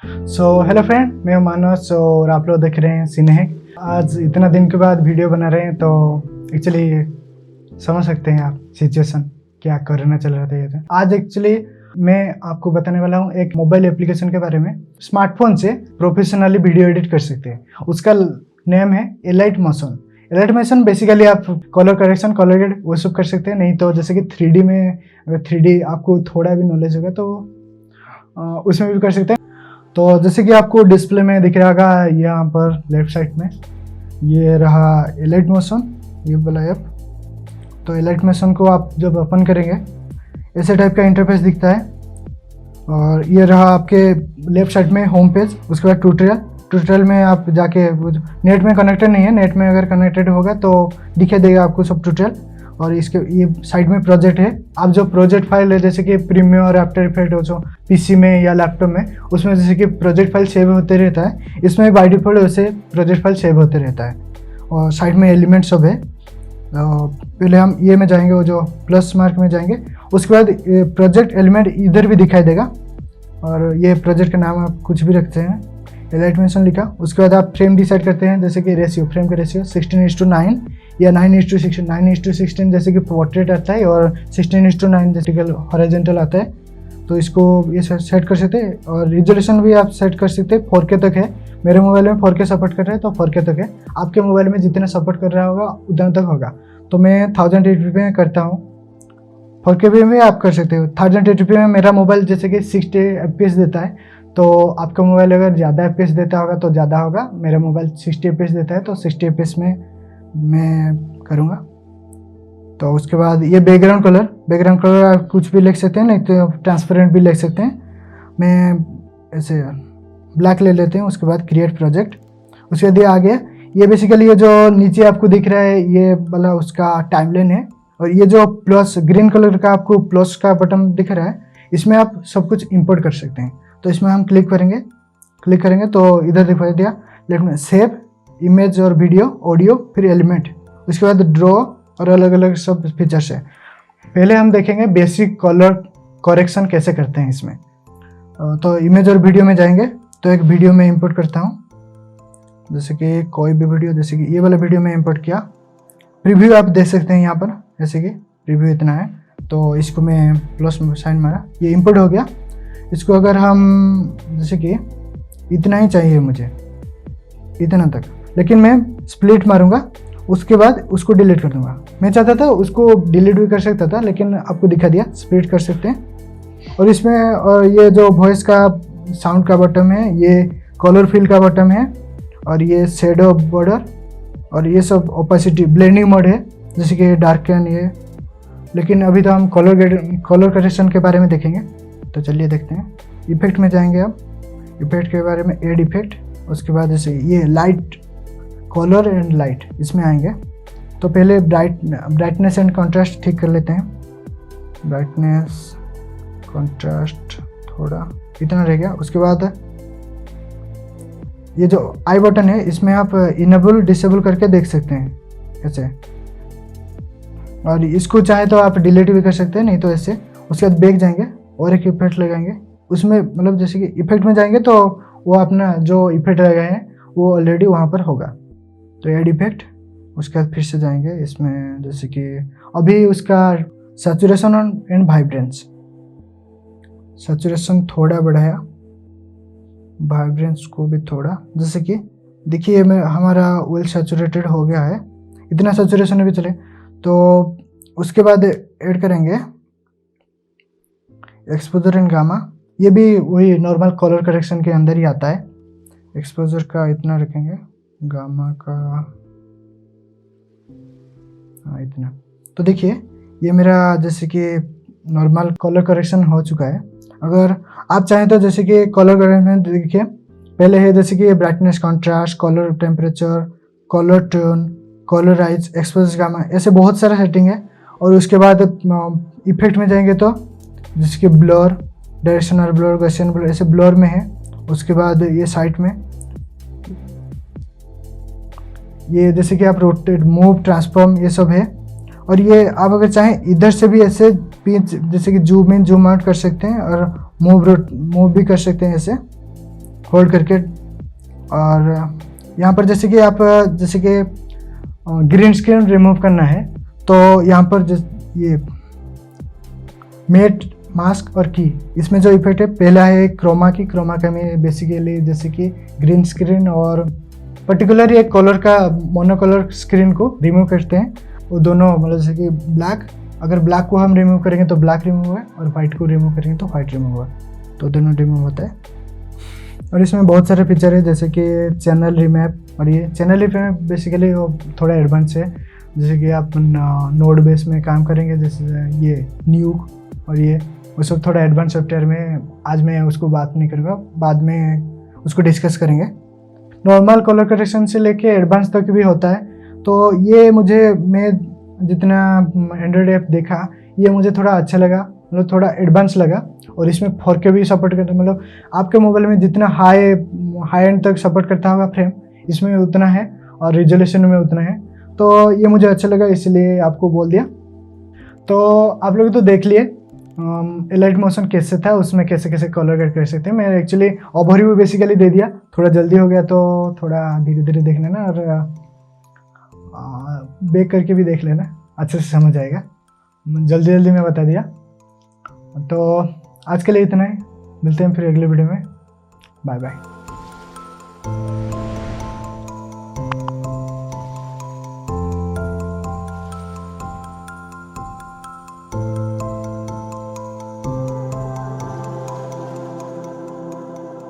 Hello friend, मैं हूं मानस और आप लोग देख रहे हैं सिनेहैक। आज इतना दिन के बाद वीडियो बना रहे हैं तो एक्चुअली समझ सकते हैं आप सिचुएशन क्या करना चल रहा था ये। आज एक्चुअली मैं आपको बताने वाला हूं एक मोबाइल एप्लीकेशन के बारे में। स्मार्टफोन से प्रोफेशनली वीडियो एडिट कर सकते हैं। उसका नेम है elite motion. Elite motion basically आप कलर करेक्शन, कलर ग्रेड वो सब कर सकते हैं। नहीं तो जैसे कि 3D में, अगर 3D आपको थोड़ा भी नॉलेज होगा तो उसमें भी कर सकते हैं। तो जैसे कि आपको डिस्प्ले में दिख रहा होगा यहाँ पर लेफ्ट साइड में, ये रहा एलाइट मोशन, ये वाला ऐप। तो एलाइट मोशन को आप जब ओपन करेंगे ऐसे टाइप का इंटरफेस दिखता है। और ये रहा आपके लेफ्ट साइड में होम पेज। उसके बाद ट्यूटोरियल में आप जाके, नेट में कनेक्टेड नहीं है, नेट में अगर कनेक्टेड होगा तो दिखा देगा आपको सब ट्यूटोरियल। और इसके ये साइड में प्रोजेक्ट है। आप जो प्रोजेक्ट फाइल है जैसे कि प्रीमियर और आफ्टर इफेक्ट हो जो पीसी में या लैपटॉप में, उसमें जैसे कि प्रोजेक्ट फाइल सेव होते रहता है। इसमें बाय डिफॉल्ट वैसे प्रोजेक्ट फाइल सेव होते रहता है। और साइड में एलिमेंट सब है। पहले हम ये में जाएंगे, वो जो प्लस मार्क में जाएंगे। उसके बाद प्रोजेक्ट एलिमेंट इधर भी दिखाई देगा। और ये प्रोजेक्ट का नाम आप कुछ भी रखते हैं, एलाइट मोशन लिखा। उसके बाद आप फ्रेम डिसाइड करते हैं, जैसे कि रेशियो, फ्रेम का रेशियो 16:9 या 9:16। 9:16 जैसे कि पोर्ट्रेट आता है और 16:9 जैसे कि हॉरिजॉन्टल आता है। तो इसको ये सेट कर सकते हैं। और रिजोल्यूशन भी आप सेट कर सकते हैं, 4K तक है। मेरे मोबाइल में 4K सपोर्ट कर रहा है तो 4K तक है। आपके मोबाइल में जितना सपोर्ट कर रहा होगा उतना तक होगा। तो मैं 1080p में करता हूँ। 4K भी आप कर सकते हो। 1080p में मेरा मोबाइल जैसे कि 60 FPS देता है। तो आपका मोबाइल अगर ज़्यादा FPS देता होगा तो ज़्यादा होगा। मेरा मोबाइल 60 FPS देता है तो 60 FPS में मैं करूँगा। तो उसके बाद ये बैकग्राउंड कलर आप कुछ भी लिख सकते हैं, नहीं तो ट्रांसपेरेंट भी लिख सकते हैं। मैं ऐसे ब्लैक ले लेते हैं। उसके बाद क्रिएट प्रोजेक्ट। उसके बाद ये आ गया। ये बेसिकली ये जो नीचे आपको दिख रहा है ये वाला उसका टाइमलाइन है। और ये जो प्लस ग्रीन कलर का आपको प्लस का बटन दिख रहा है, इसमें आप सब कुछ इंपोर्ट कर सकते हैं। तो इसमें हम क्लिक करेंगे तो इधर दिखाई दिया लेफ्ट में सेव इमेज और वीडियो, ऑडियो, फिर एलिमेंट। उसके बाद ड्रॉ और अलग अलग सब फीचर्स है। पहले हम देखेंगे बेसिक कलर करेक्शन कैसे करते हैं इसमें। तो इमेज और वीडियो में जाएंगे तो एक वीडियो में इंपोर्ट करता हूँ, जैसे कि कोई भी वीडियो, जैसे कि ये वाला वीडियो में इंपोर्ट किया। प्रीव्यू आप देख सकते हैं यहाँ पर, जैसे कि प्रीव्यू इतना है तो इसको मैं प्लस साइन मारा, ये इंपोर्ट हो गया। इसको अगर हम जैसे कि इतना ही चाहिए मुझे, इतना तक, लेकिन मैं स्प्लिट मारूंगा। उसके बाद उसको डिलीट कर दूंगा। मैं चाहता था उसको डिलीट भी कर सकता था, लेकिन आपको दिखा दिया स्प्लिट कर सकते हैं। और इसमें और ये जो वॉइस का साउंड का बटन है, ये कलर फिल का बटन है, और ये शेडो बॉर्डर, और ये सब ओपेसिटी ब्लेंडिंग मोड है, जैसे कि डार्कन ये। लेकिन अभी तो हम कलर करेक्शन के बारे में देखेंगे। तो चलिए देखते हैं। इफेक्ट में जाएंगे। अब इफेक्ट के बारे में एड इफेक्ट। उसके बाद जैसे ये लाइट, कलर एंड लाइट, इसमें आएंगे। तो पहले ब्राइटनेस एंड कंट्रास्ट ठीक कर लेते हैं। ब्राइटनेस, कंट्रास्ट थोड़ा इतना रह गया। उसके बाद ये जो आई बटन है इसमें आप इनेबल डिसेबल करके देख सकते हैं ऐसे। और इसको चाहे तो आप डिलीट भी कर सकते हैं, नहीं तो ऐसे। उसके बाद बैक जाएंगे और एक इफेक्ट लगाएंगे। उसमें मतलब जैसे कि इफेक्ट में जाएंगे तो वो अपना जो इफेक्ट लगाए हैं वो ऑलरेडी वहाँ पर होगा। तो ऐड इफेक्ट। उसके बाद फिर से जाएंगे इसमें, जैसे कि अभी उसका सैचुरेशन एंड वाइब्रेंस, सैचुरेशन थोड़ा बढ़ाया, वाइब्रेंस को भी थोड़ा, जैसे कि देखिए मैं हमारा वेल सैचुरेटेड हो गया है। इतना सैचुरेशन भी चले। तो उसके बाद ऐड करेंगे एक्सपोजर एंड गामा। ये भी वही नॉर्मल कलर करेक्शन के अंदर ही आता है। एक्सपोजर का इतना रखेंगे, गामा का हाँ इतना। तो देखिए ये मेरा जैसे कि नॉर्मल कलर करेक्शन हो चुका है। अगर आप चाहें तो जैसे कि कलर करेक्शन देखिए पहले है, जैसे कि brightness, contrast, colour temperature, colour tone, colour rise, exposure gamma, ऐसे बहुत सारा सेटिंग है। और उसके बाद इफेक्ट में जाएंगे तो जैसे कि blur, directional blur, Gaussian blur, ऐसे ब्लर में है। उसके बाद ये साइड में ये जैसे कि आप रोटेट, मूव, ट्रांसफॉर्म, ये सब है। और ये आप अगर चाहें इधर से भी ऐसे जैसे कि जूम इन जूम आउट कर सकते हैं और मूव भी कर सकते हैं ऐसे। होल्ड करके, और यहाँ पर जैसे कि ग्रीन स्क्रीन रिमूव करना है तो यहाँ पर ये मेट मास्क और की, इसमें जो इफेक्ट है पहला है क्रोमा का में बेसिकली जैसे कि ग्रीन स्क्रीन और पर्टिकुलरली एक कलर का मोनोकलर स्क्रीन को रिमूव करते हैं। वो दोनों मतलब जैसे कि ब्लैक, अगर ब्लैक को हम रिमूव करेंगे तो ब्लैक रिमूव हुआ, और वाइट को रिमूव करेंगे तो वाइट रिमूव हुआ, तो दोनों रिमूव होता है। और इसमें बहुत सारे फीचर है जैसे कि चैनल रिमैप, और ये चैनल रिमैप बेसिकली वो थोड़ा एडवांस है, जैसे कि आप नोड बेस में काम करेंगे जैसे ये न्यूक, और ये वो सब थोड़ा एडवांस सॉफ्टवेयर में, आज मैं उसको बात नहीं करूँगा, बाद में उसको डिस्कस करेंगे। नॉर्मल कलर करेक्शन से लेके एडवांस तक भी होता है, तो ये मैं जितना एंड्रॉइड ऐप देखा ये मुझे थोड़ा अच्छा लगा, मतलब थोड़ा एडवांस लगा। और इसमें 4K भी सपोर्ट करता है, मतलब आपके मोबाइल में जितना हाई एंड तक सपोर्ट करता होगा फ्रेम, इसमें उतना है और रिजोल्यूशन में उतना है, तो ये मुझे अच्छा लगा इसलिए आपको बोल दिया। तो आप लोग तो देख लिए लाइट मोशन कैसे था, उसमें कैसे कैसे कलर कर सकते हैं। मैं एक्चुअली ओवरव्यू बेसिकली दे दिया, थोड़ा जल्दी हो गया तो थोड़ा धीरे धीरे देख लेना, और बैक करके भी देख लेना, अच्छे से समझ आएगा। जल्दी जल्दी मैं बता दिया। तो आज के लिए इतना ही, मिलते हैं फिर अगले वीडियो में। Bye bye.